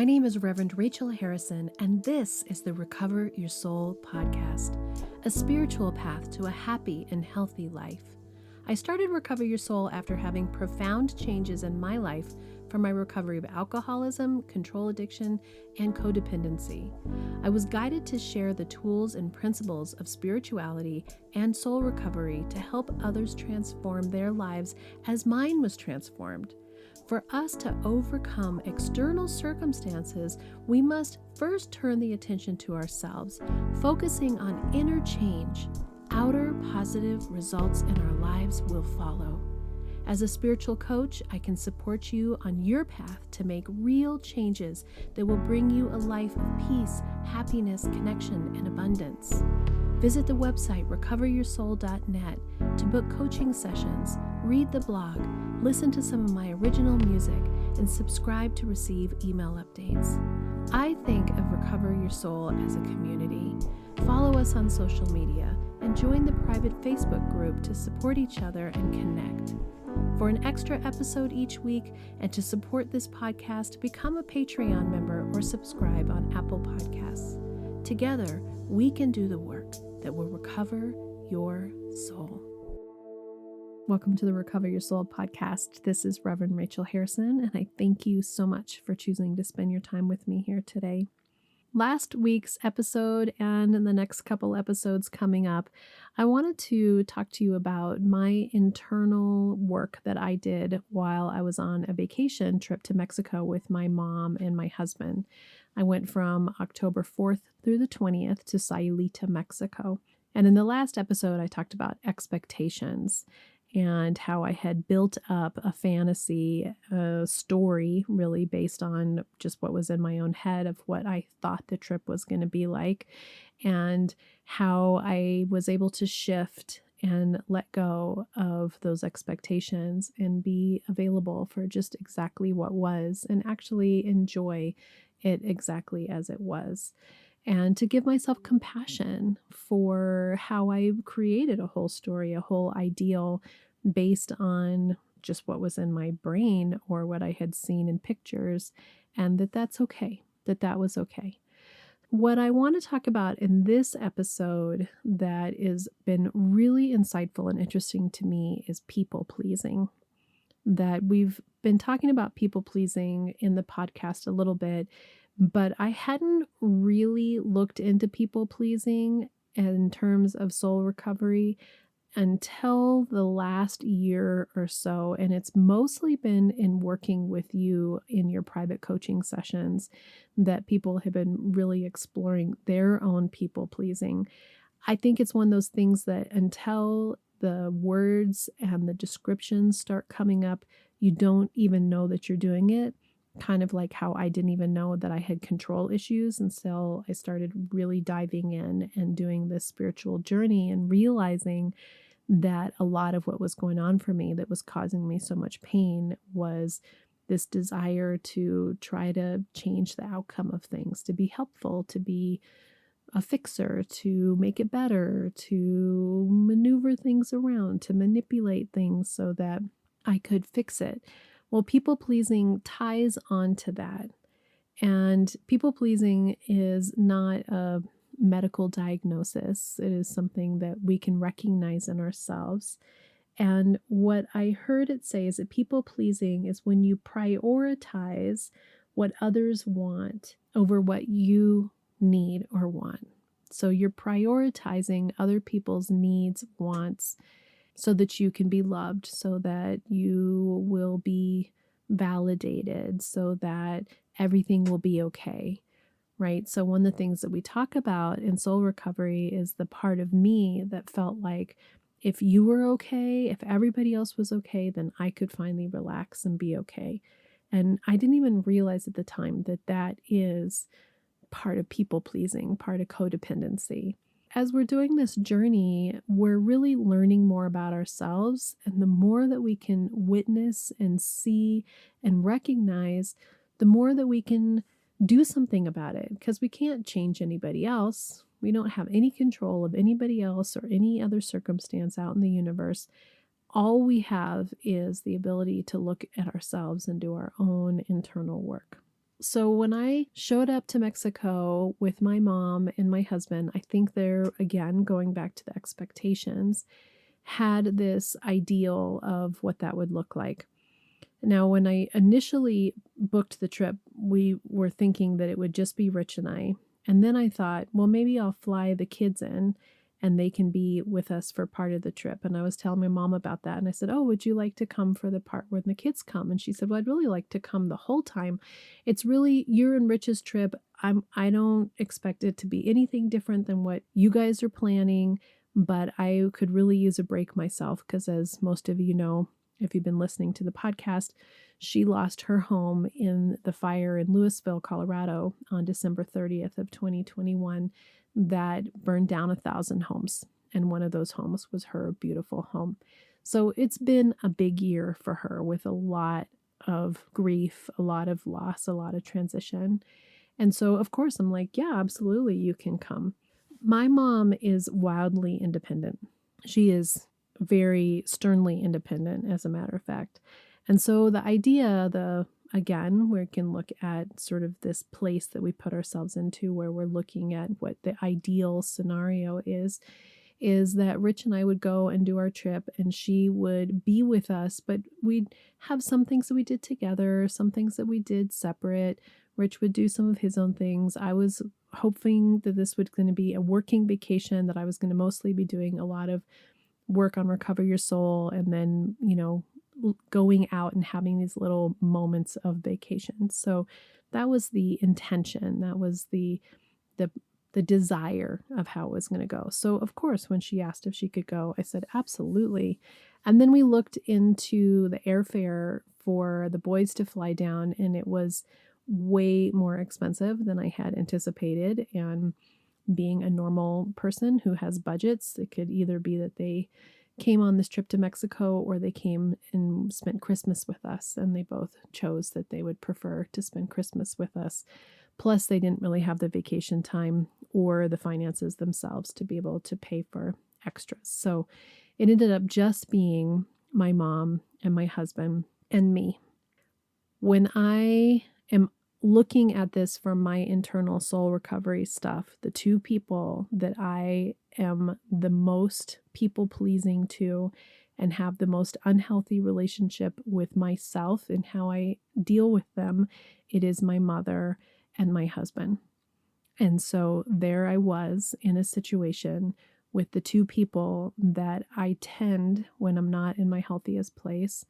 My name is Reverend Rachel Harrison, and this is the Recover Your Soul podcast, a spiritual path to a happy and healthy life. I started Recover Your Soul after having profound changes in my life from my recovery of alcoholism, control addiction, and codependency. I was guided to share the tools and principles of spirituality and soul recovery to help others transform their lives as mine was transformed. For us to overcome external circumstances, we must first turn the attention to ourselves, focusing on inner change. Outer positive results in our lives will follow. As a spiritual coach, I can support you on your path to make real changes that will bring you a life of peace, happiness, connection, and abundance. Visit the website recoveryoursoul.net to book coaching sessions, read the blog, listen to some of my original music, and subscribe to receive email updates. I think of Recover Your Soul as a community. Follow us on social media and join the private Facebook group to support each other and connect. For an extra episode each week and to support this podcast, become a Patreon member or subscribe on Apple Podcasts. Together, we can do the work that will recover your soul. Welcome to the Recover Your Soul podcast. This is Reverend Rachel Harrison, and I thank you so much for choosing to spend your time with me here today. Last week's episode and in the next couple episodes coming up, I wanted to talk to you about my internal work that I did while I was on a vacation trip to Mexico with my mom and my husband. I went from October 4th through the 20th to Sayulita, Mexico. And in the last episode, I talked about expectations and how I had built up a fantasy story really based on just what was in my own head of what I thought the trip was going to be like, and how I was able to shift and let go of those expectations and be available for just exactly what was and actually enjoy it exactly as it was. And to give myself compassion for how I created a whole story, a whole ideal based on just what was in my brain or what I had seen in pictures, and that's okay, that was okay. What I want to talk about in this episode that has been really insightful and interesting to me is people pleasing. That we've been talking about people pleasing in the podcast a little bit, but I hadn't really looked into people pleasing in terms of soul recovery until the last year or so. And it's mostly been in working with you in your private coaching sessions that people have been really exploring their own people pleasing. I think it's one of those things that until the words and the descriptions start coming up, you don't even know that you're doing it. Kind of like how I didn't even know that I had control issues until I started really diving in and doing this spiritual journey and realizing that a lot of what was going on for me that was causing me so much pain was this desire to try to change the outcome of things, to be helpful, to be a fixer, to make it better, to maneuver things around, to manipulate things so that I could fix it. Well, people pleasing ties onto that. And people pleasing is not a medical diagnosis. It is something that we can recognize in ourselves. And what I heard it say is that people pleasing is when you prioritize what others want over what you need or want. So you're prioritizing other people's needs, wants, so that you can be loved, so that you will be validated, so that everything will be okay, right? So one of the things that we talk about in soul recovery is the part of me that felt like if you were okay, if everybody else was okay, then I could finally relax and be okay. And I didn't even realize at the time that that is part of people pleasing, part of codependency. As we're doing this journey, we're really learning more about ourselves. And the more that we can witness and see and recognize, the more that we can do something about it, because we can't change anybody else. We don't have any control of anybody else or any other circumstance out in the universe. All we have is the ability to look at ourselves and do our own internal work. So when I showed up to Mexico with my mom and my husband, I think they're, again, going back to the expectations, had this ideal of what that would look like. Now, when I initially booked the trip, we were thinking that it would just be Rich and I. And then I thought, well, maybe I'll fly the kids in and they can be with us for part of the trip. And I was telling my mom about that. And I said, oh, would you like to come for the part where the kids come? And she said, well, I'd really like to come the whole time. It's really your and Rich's trip. I don't expect it to be anything different than what you guys are planning, but I could really use a break myself because, as most of you know, if you've been listening to the podcast, she lost her home in the fire in Louisville, Colorado on December 30th of 2021 that burned down 1,000 homes. And one of those homes was her beautiful home. So it's been a big year for her with a lot of grief, a lot of loss, a lot of transition. And so, of course, I'm like, yeah, absolutely, you can come. My mom is wildly independent. She is very sternly independent, as a matter of fact. And so the idea, again, we can look at sort of this place that we put ourselves into where we're looking at what the ideal scenario is that Rich and I would go and do our trip and she would be with us, but we'd have some things that we did together, some things that we did separate. Rich would do some of his own things. I was hoping that this was going to be a working vacation, that I was going to mostly be doing a lot of work on Recover Your Soul and then, going out and having these little moments of vacation. So that was the intention. That was the desire of how it was going to go. So of course, when she asked if she could go, I said, absolutely. And then we looked into the airfare for the boys to fly down, and it was way more expensive than I had anticipated. And being a normal person who has budgets, it could either be that they came on this trip to Mexico or they came and spent Christmas with us. And they both chose that they would prefer to spend Christmas with us. Plus, they didn't really have the vacation time or the finances themselves to be able to pay for extras. So it ended up just being my mom and my husband and me. When I am looking at this from my internal soul recovery stuff, the two people that I am the most people pleasing to and have the most unhealthy relationship with myself and how I deal with them, it is my mother and my husband. And so there I was in a situation with the two people that I tend, when I'm not in my healthiest place,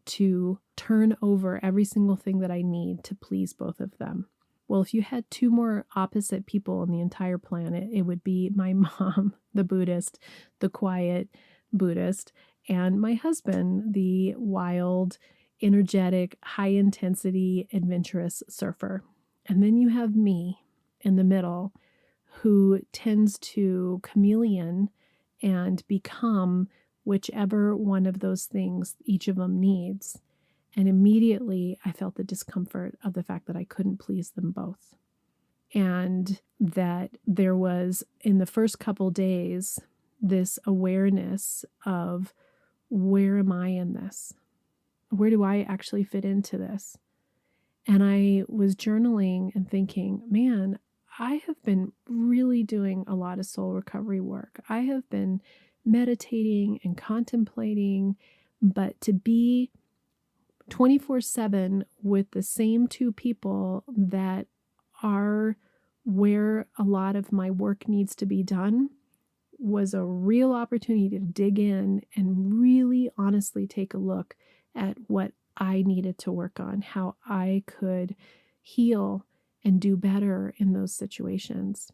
to turn over every single thing that I need to please both of them. Well, if you had two more opposite people on the entire planet, it would be my mom, the Buddhist, the quiet Buddhist, and my husband, the wild, energetic, high-intensity, adventurous surfer. And then you have me in the middle, who tends to chameleon and become whichever one of those things each of them needs. And immediately I felt the discomfort of the fact that I couldn't please them both. And that there was, in the first couple days, this awareness of, where am I in this? Where do I actually fit into this? And I was journaling and thinking, man, I have been really doing a lot of soul recovery work. I have been meditating and contemplating, but to be 24/7 with the same two people that are where a lot of my work needs to be done was a real opportunity to dig in and really honestly take a look at what I needed to work on, how I could heal and do better in those situations.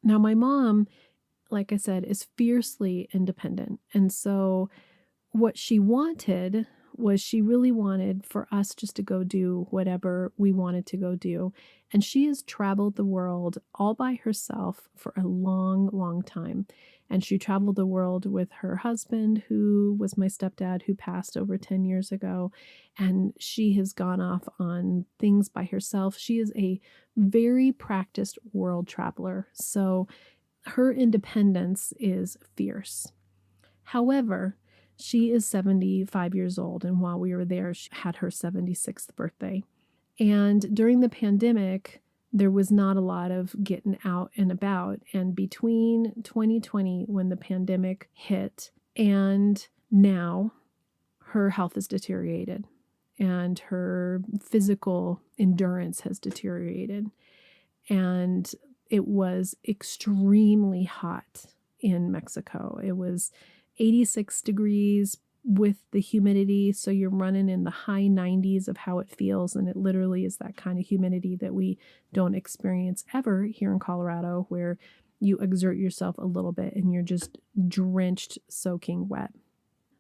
Now, my mom, like I said, is fiercely independent. And so what she wanted was, she really wanted for us just to go do whatever we wanted to go do. And she has traveled the world all by herself for a long, long time. And she traveled the world with her husband, who was my stepdad, who passed over 10 years ago. And she has gone off on things by herself. She is a very practiced world traveler. So her independence is fierce. However, she is 75 years old, and while we were there, she had her 76th birthday. And during the pandemic, there was not a lot of getting out and about. And between 2020, when the pandemic hit, and now, her health has deteriorated and her physical endurance has deteriorated. And it was extremely hot in Mexico. It was 86 degrees with the humidity. So you're running in the high 90s of how it feels. And it literally is that kind of humidity that we don't experience ever here in Colorado, where you exert yourself a little bit and you're just drenched, soaking wet.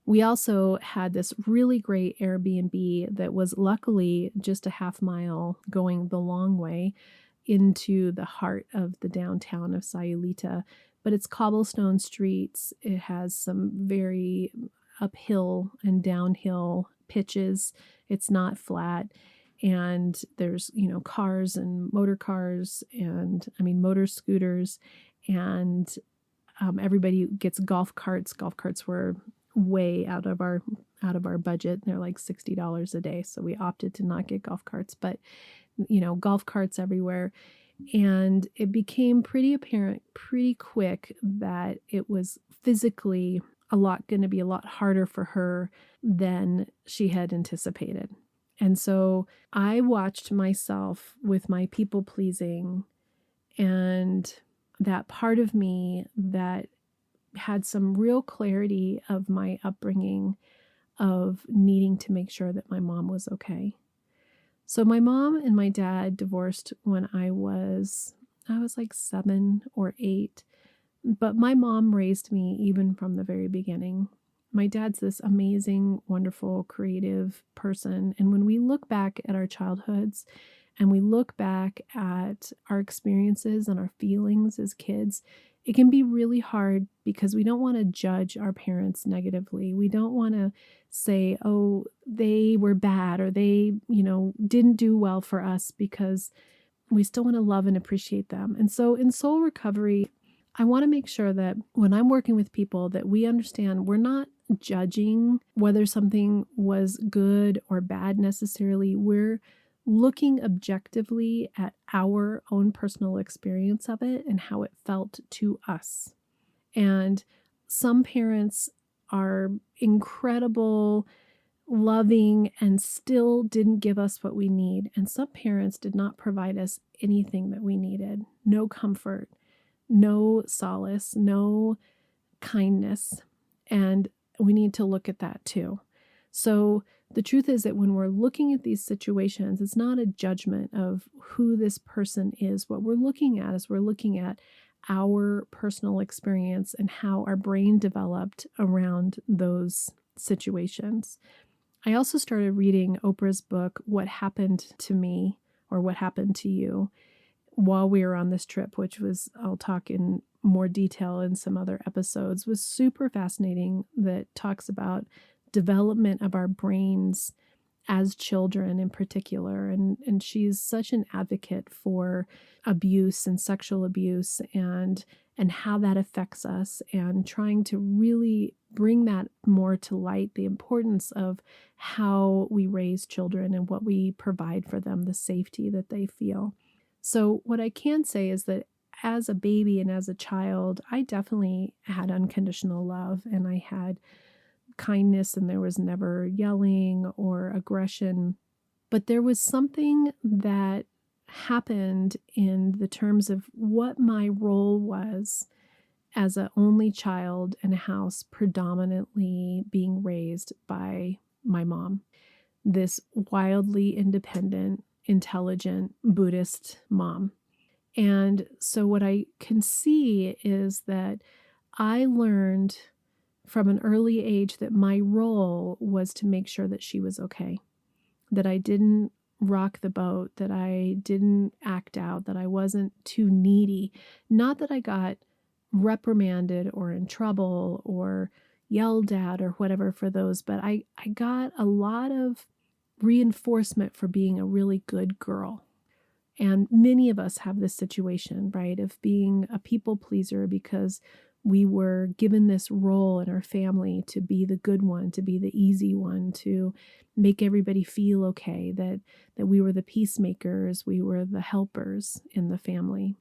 We also had this really great Airbnb that was luckily just a half mile going the long way into the heart of the downtown of Sayulita. But it's cobblestone streets. It has some very uphill and downhill pitches. It's not flat. And there's, cars and motor cars and motor scooters. And everybody gets golf carts. Golf carts were way out of our budget. They're like $60 a day. So we opted to not get golf carts, but golf carts everywhere. And it became pretty apparent pretty quick that it was physically going to be a lot harder for her than she had anticipated. And so I watched myself with my people pleasing and that part of me that had some real clarity of my upbringing of needing to make sure that my mom was okay. So my mom and my dad divorced when I was like 7 or 8, but my mom raised me even from the very beginning. My dad's this amazing, wonderful, creative person. And when we look back at our childhoods and we look back at our experiences and our feelings as kids, it can be really hard because we don't want to judge our parents negatively. We don't want to say, oh, they were bad or they, didn't do well for us, because we still want to love and appreciate them. And so in soul recovery, I want to make sure that when I'm working with people that we understand we're not judging whether something was good or bad necessarily. We're looking objectively at our own personal experience of it and how it felt to us. And some parents are incredible, loving, and still didn't give us what we need. And some parents did not provide us anything that we needed. No comfort, no solace, no kindness. And we need to look at that too. So the truth is that when we're looking at these situations, it's not a judgment of who this person is. What we're looking at is we're looking at our personal experience and how our brain developed around those situations. I also started reading Oprah's book, What Happened to Me or What Happened to You, while we were on this trip, which was, I'll talk in more detail in some other episodes, was super fascinating, that talks about development of our brains as children in particular. And she's such an advocate for abuse and sexual abuse and how that affects us, and trying to really bring that more to light, the importance of how we raise children and what we provide for them, the safety that they feel. So what I can say is that as a baby and as a child, I definitely had unconditional love and I had kindness, and there was never yelling or aggression. But there was something that happened in the terms of what my role was as an only child in a house predominantly being raised by my mom, this wildly independent, intelligent Buddhist mom. And so what I can see is that I learned from an early age that my role was to make sure that she was okay, that I didn't rock the boat, that I didn't act out, that I wasn't too needy. Not that I got reprimanded or in trouble or yelled at or whatever for those, but I got a lot of reinforcement for being a really good girl. And many of us have this situation, right, of being a people pleaser because we were given this role in our family to be the good one, to be the easy one, to make everybody feel okay, that we were the peacemakers, we were the helpers in the family.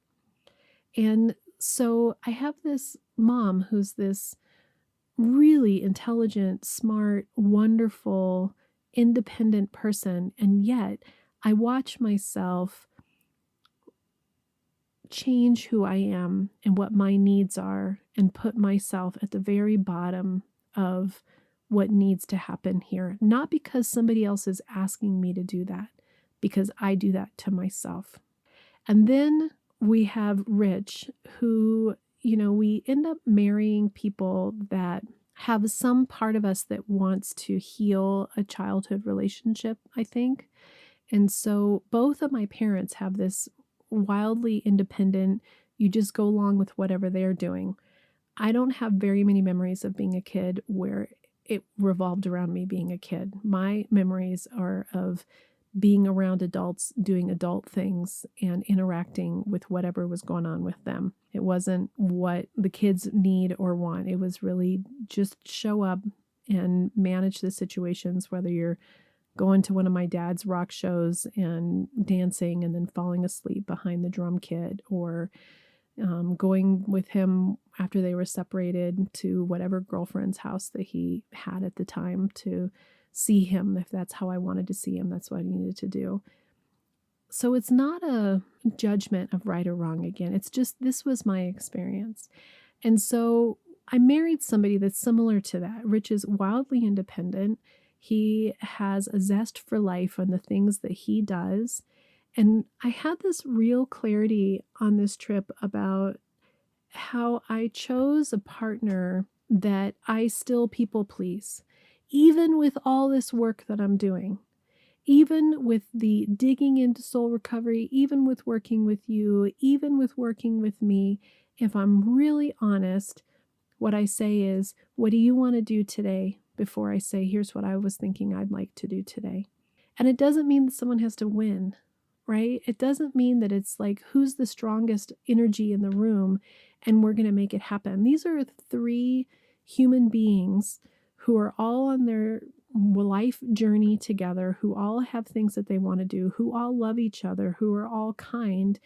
And so I have this mom who's this really intelligent, smart, wonderful, independent person. And yet I watch myself change who I am and what my needs are and put myself at the very bottom of what needs to happen here. Not because somebody else is asking me to do that, because I do that to myself. And then we have Rich, who, we end up marrying people that have some part of us that wants to heal a childhood relationship, I think. And so both of my parents have this wildly independent, you just go along with whatever they're doing. I don't have very many memories of being a kid where it revolved around me being a kid. My memories are of being around adults, doing adult things, and interacting with whatever was going on with them. It wasn't what the kids need or want. It was really just show up and manage the situations, whether you're going to one of my dad's rock shows and dancing and then falling asleep behind the drum kit, or going with him after they were separated to whatever girlfriend's house that he had at the time to see him. If that's how I wanted to see him, that's what I needed to do. So it's not a judgment of right or wrong again. It's just, this was my experience. And so I married somebody that's similar to that. Rich is wildly independent. He has a zest for life on the things that he does. And I had this real clarity on this trip about how I chose a partner that I still people please, even with all this work that I'm doing, even with the digging into soul recovery, even with working with you, even with working with me. If I'm really honest, what I say is, what do you want to do today? Before I say, here's what I was thinking I'd like to do today. And it doesn't mean that someone has to win, right? It doesn't mean that it's like, who's the strongest energy in the room and we're going to make it happen. These are three human beings who are all on their life journey together, who all have things that they want to do, who all love each other, who are all kind,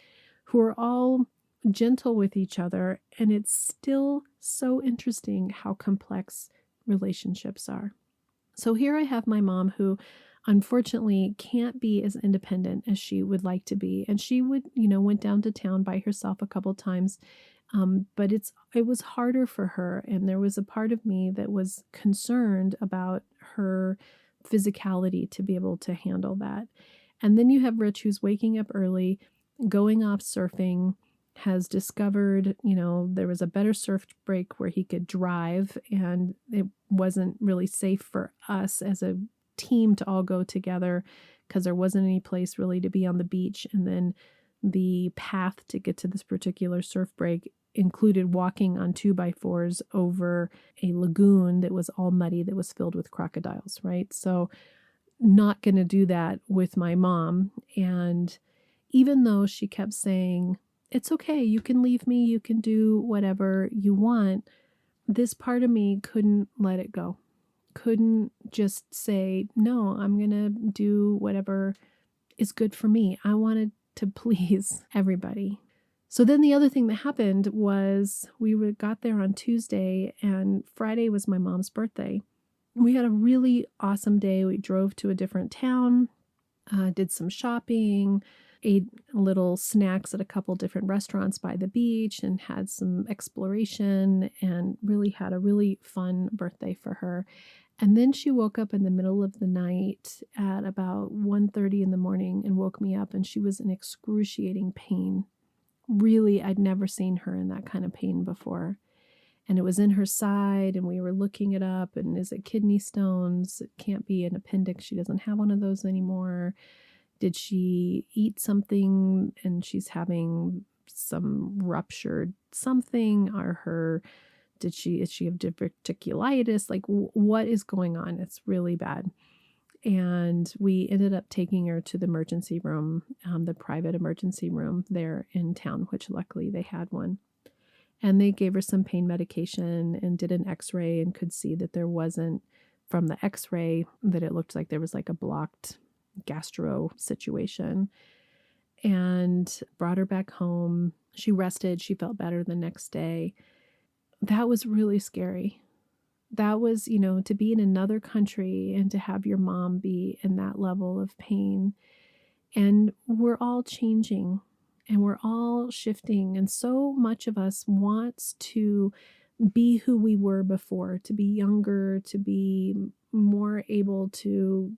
who are all gentle with each other. And it's still so interesting how complex relationships are. So here I have my mom, who unfortunately can't be as independent as she would like to be. And she would, went down to town by herself a couple times. But it was harder for her. And there was a part of me that was concerned about her physicality to be able to handle that. And then you have Rich, who's waking up early, going off surfing, has discovered, there was a better surf break where he could drive, and it wasn't really safe for us as a team to all go together because there wasn't any place really to be on the beach. And then the path to get to this particular surf break included walking on 2x4s over a lagoon that was all muddy, that was filled with crocodiles, right? So not going to do that with my mom. And even though she kept saying, it's okay, you can leave me, you can do whatever you want, this part of me couldn't let it go. Couldn't just say, no, I'm going to do whatever is good for me. I wanted to please everybody. So then the other thing that happened was we got there on Tuesday, and Friday was my mom's birthday. We had a really awesome day. We drove to a different town, did some shopping, ate little snacks at a couple different restaurants by the beach, and had some exploration, and really had a really fun birthday for her. And then she woke up in the middle of the night at about 1:30 in the morning and woke me up, and she was in excruciating pain. Really, I'd never seen her in that kind of pain before. And it was in her side, and we were looking it up, and is it kidney stones? It can't be an appendix. She doesn't have one of those anymore. Did she eat something and she's having some ruptured something? Is she have diverticulitis? Like, what is going on? It's really bad. And we ended up taking her to the emergency room, the private emergency room there in town, which luckily they had one. And they gave her some pain medication and did an x-ray and could see that there wasn't, from the x-ray, that it looked like there was like a blocked gastro situation, and brought her back home. She rested. She felt better the next day. That was really scary. That was, to be in another country and to have your mom be in that level of pain. And we're all changing and we're all shifting. And so much of us wants to be who we were before, to be younger, to be more able to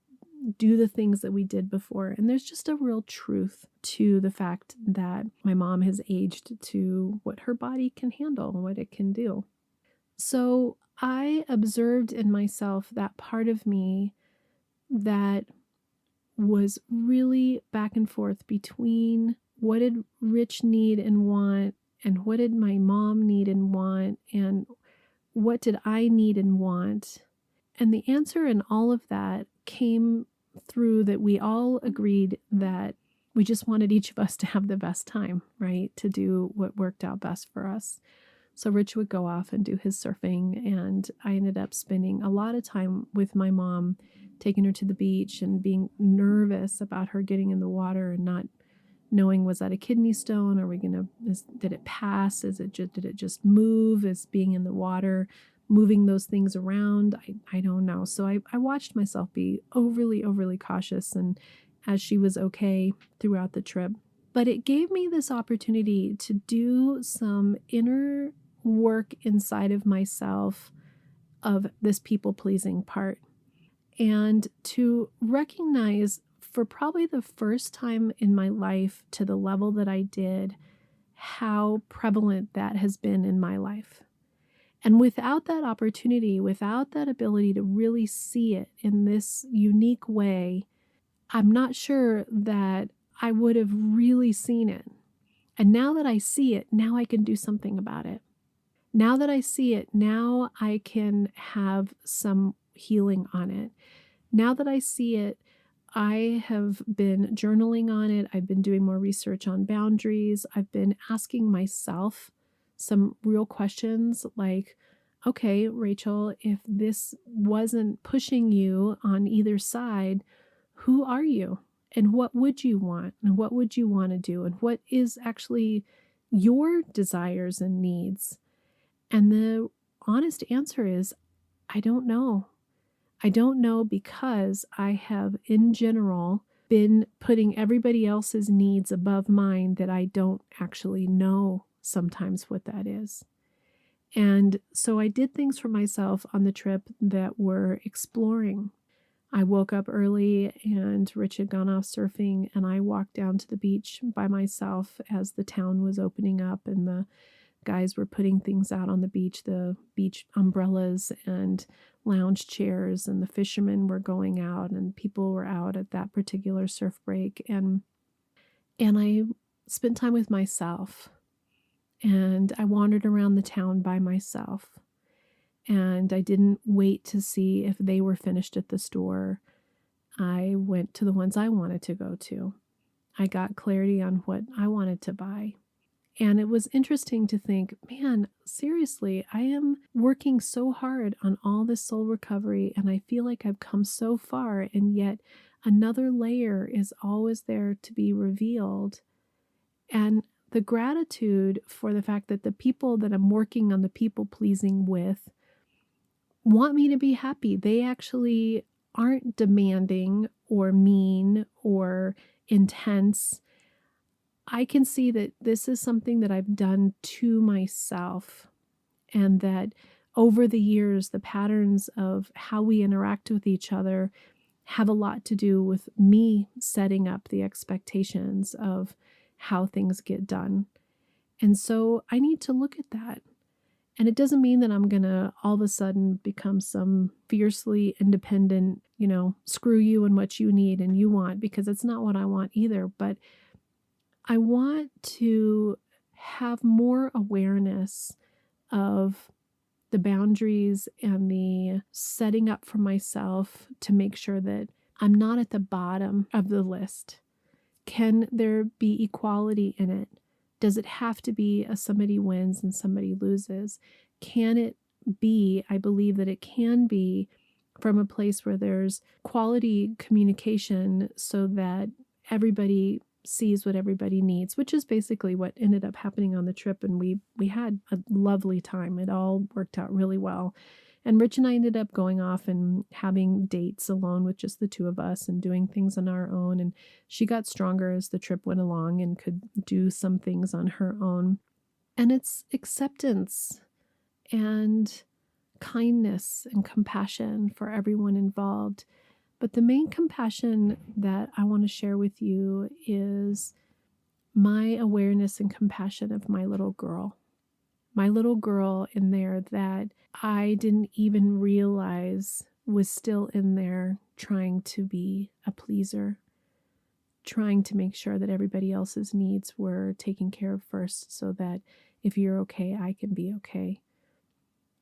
do the things that we did before. And there's just a real truth to the fact that my mom has aged to what her body can handle and what it can do. So I observed in myself that part of me that was really back and forth between what did Rich need and want, and what did my mom need and want, and what did I need and want. And the answer in all of that came through that we all agreed that we just wanted each of us to have the best time, right? To do what worked out best for us. So Rich would go off and do his surfing, and I ended up spending a lot of time with my mom, taking her to the beach and being nervous about her getting in the water and not knowing, was that a kidney stone? Did it pass? Did it just move as being in the water, moving those things around? I don't know. So I watched myself be overly cautious, and as she was okay throughout the trip. But it gave me this opportunity to do some inner work inside of myself of this people-pleasing part, and to recognize, for probably the first time in my life to the level that I did, how prevalent that has been in my life. And without that opportunity, without that ability to really see it in this unique way, I'm not sure that I would have really seen it. And now that I see it, now I can do something about it. Now that I see it, now I can have some healing on it. Now that I see it, I have been journaling on it. I've been doing more research on boundaries. I've been asking myself some real questions like, okay, Rachel, if this wasn't pushing you on either side, who are you? And what would you want? And what would you want to do? And what is actually your desires and needs? And the honest answer is, I don't know. I don't know, because I have, in general, been putting everybody else's needs above mine, that I don't actually know sometimes what that is. And so I did things for myself on the trip that were exploring. I woke up early and Rich had gone off surfing, and I walked down to the beach by myself as the town was opening up and the guys were putting things out on the beach umbrellas and lounge chairs, and the fishermen were going out and people were out at that particular surf break. And I spent time with myself, and I wandered around the town by myself. And I didn't wait to see if they were finished at the store. I went to the ones I wanted to go to. I got clarity on what I wanted to buy. And it was interesting to think, man, seriously, I am working so hard on all this soul recovery, and I feel like I've come so far, and yet another layer is always there to be revealed. And the gratitude for the fact that the people that I'm working on the people pleasing with want me to be happy. They actually aren't demanding or mean or intense. I can see that this is something that I've done to myself, and that over the years, the patterns of how we interact with each other have a lot to do with me setting up the expectations of how things get done. And so I need to look at that. And it doesn't mean that I'm going to all of a sudden become some fiercely independent, screw you and what you need and you want, because it's not what I want either. But I want to have more awareness of the boundaries and the setting up for myself to make sure that I'm not at the bottom of the list. Can there be equality in it? Does it have to be a somebody wins and somebody loses? Can it be, I believe that it can be from a place where there's quality communication so that everybody sees what everybody needs, which is basically what ended up happening on the trip. And we had a lovely time. It all worked out really well. And Rich and I ended up going off and having dates alone with just the two of us and doing things on our own. And she got stronger as the trip went along and could do some things on her own. And it's acceptance and kindness and compassion for everyone involved. But the main compassion that I want to share with you is my awareness and compassion of my little girl. My little girl in there that I didn't even realize was still in there trying to be a pleaser, trying to make sure that everybody else's needs were taken care of first so that if you're okay, I can be okay.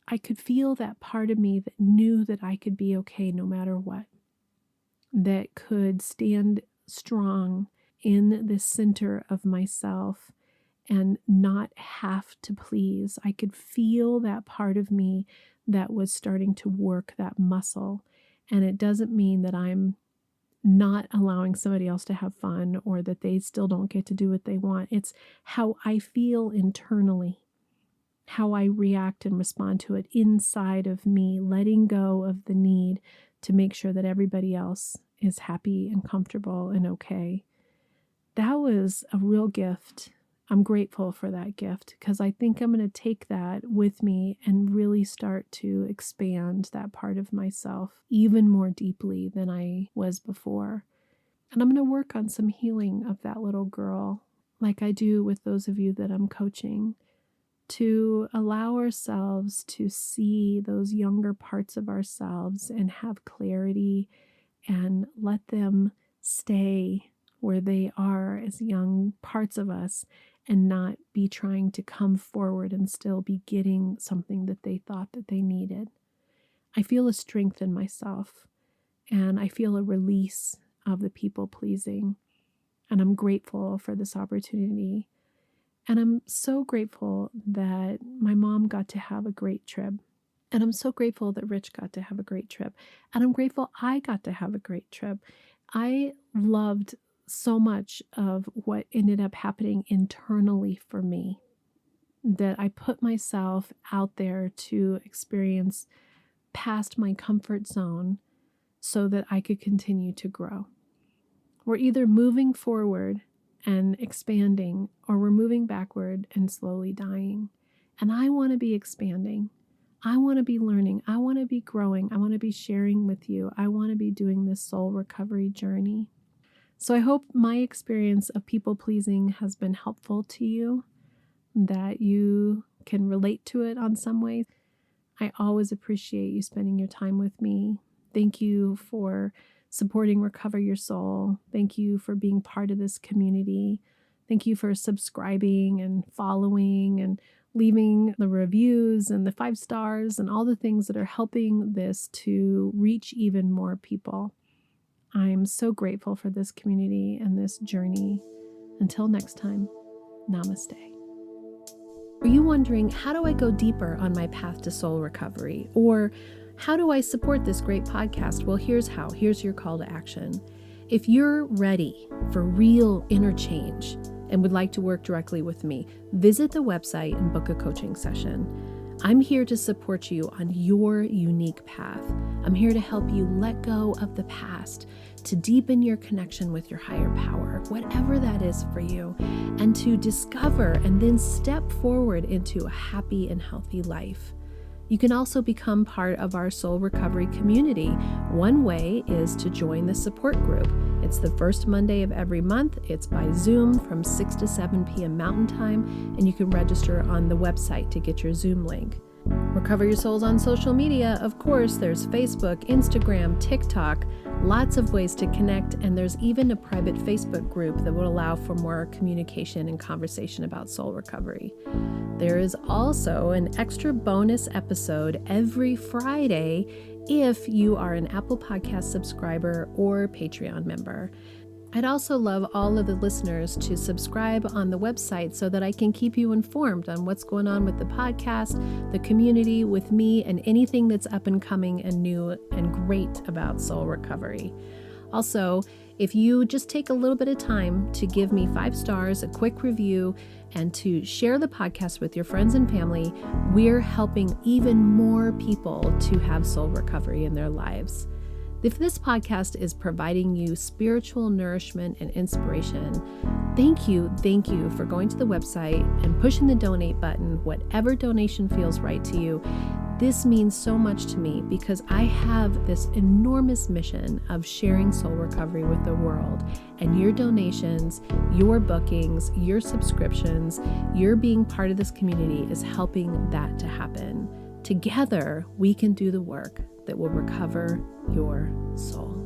I could feel that part of me that knew that I could be okay no matter what, that could stand strong in the center of myself and not have to please. I could feel that part of me that was starting to work that muscle. And it doesn't mean that I'm not allowing somebody else to have fun or that they still don't get to do what they want. It's how I feel internally, how I react and respond to it inside of me, letting go of the need to make sure that everybody else is happy and comfortable and okay. That was a real gift. I'm grateful for that gift because I think I'm going to take that with me and really start to expand that part of myself even more deeply than I was before. And I'm going to work on some healing of that little girl, like I do with those of you that I'm coaching, to allow ourselves to see those younger parts of ourselves and have clarity and let them stay where they are as young parts of us and not be trying to come forward and still be getting something that they thought that they needed. I feel a strength in myself and I feel a release of the people pleasing. And I'm grateful for this opportunity. And I'm so grateful that my mom got to have a great trip. And I'm so grateful that Rich got to have a great trip. And I'm grateful I got to have a great trip. I loved so much of what ended up happening internally for me, that I put myself out there to experience past my comfort zone so that I could continue to grow. We're either moving forward and expanding, or we're moving backward and slowly dying. And I want to be expanding. I want to be learning. I want to be growing. I want to be sharing with you. I want to be doing this soul recovery journey. So I hope my experience of people pleasing has been helpful to you, that you can relate to it on some way. I always appreciate you spending your time with me. Thank you for supporting Recover Your Soul. Thank you for being part of this community. Thank you for subscribing and following and leaving the reviews and the 5 stars and all the things that are helping this to reach even more people. I'm so grateful for this community and this journey. Until next time, namaste. Are you wondering, how do I go deeper on my path to soul recovery? Or how do I support this great podcast? Well, here's how. Here's your call to action. If you're ready for real inner change and would like to work directly with me, visit the website and book a coaching session. I'm here to support you on your unique path. I'm here to help you let go of the past, to deepen your connection with your higher power, whatever that is for you, and to discover and then step forward into a happy and healthy life. You can also become part of our soul recovery community. One way is to join the support group. It's the first Monday of every month. It's by Zoom from 6 to 7 p.m. Mountain Time, and you can register on the website to get your Zoom link. Recover Your Souls on social media. Of course, there's Facebook, Instagram, TikTok, lots of ways to connect, and there's even a private Facebook group that will allow for more communication and conversation about soul recovery. There is also an extra bonus episode every Friday if you are an Apple Podcast subscriber or Patreon member. I'd also love all of the listeners to subscribe on the website so that I can keep you informed on what's going on with the podcast, the community, with me, and anything that's up and coming and new and great about soul recovery. Also, if you just take a little bit of time to give me 5 stars, a quick review, and to share the podcast with your friends and family, we're helping even more people to have soul recovery in their lives. If this podcast is providing you spiritual nourishment and inspiration, thank you for going to the website and pushing the donate button, whatever donation feels right to you. This means so much to me because I have this enormous mission of sharing soul recovery with the world, and your donations, your bookings, your subscriptions, your being part of this community is helping that to happen. Together, we can do the work that will recover your soul.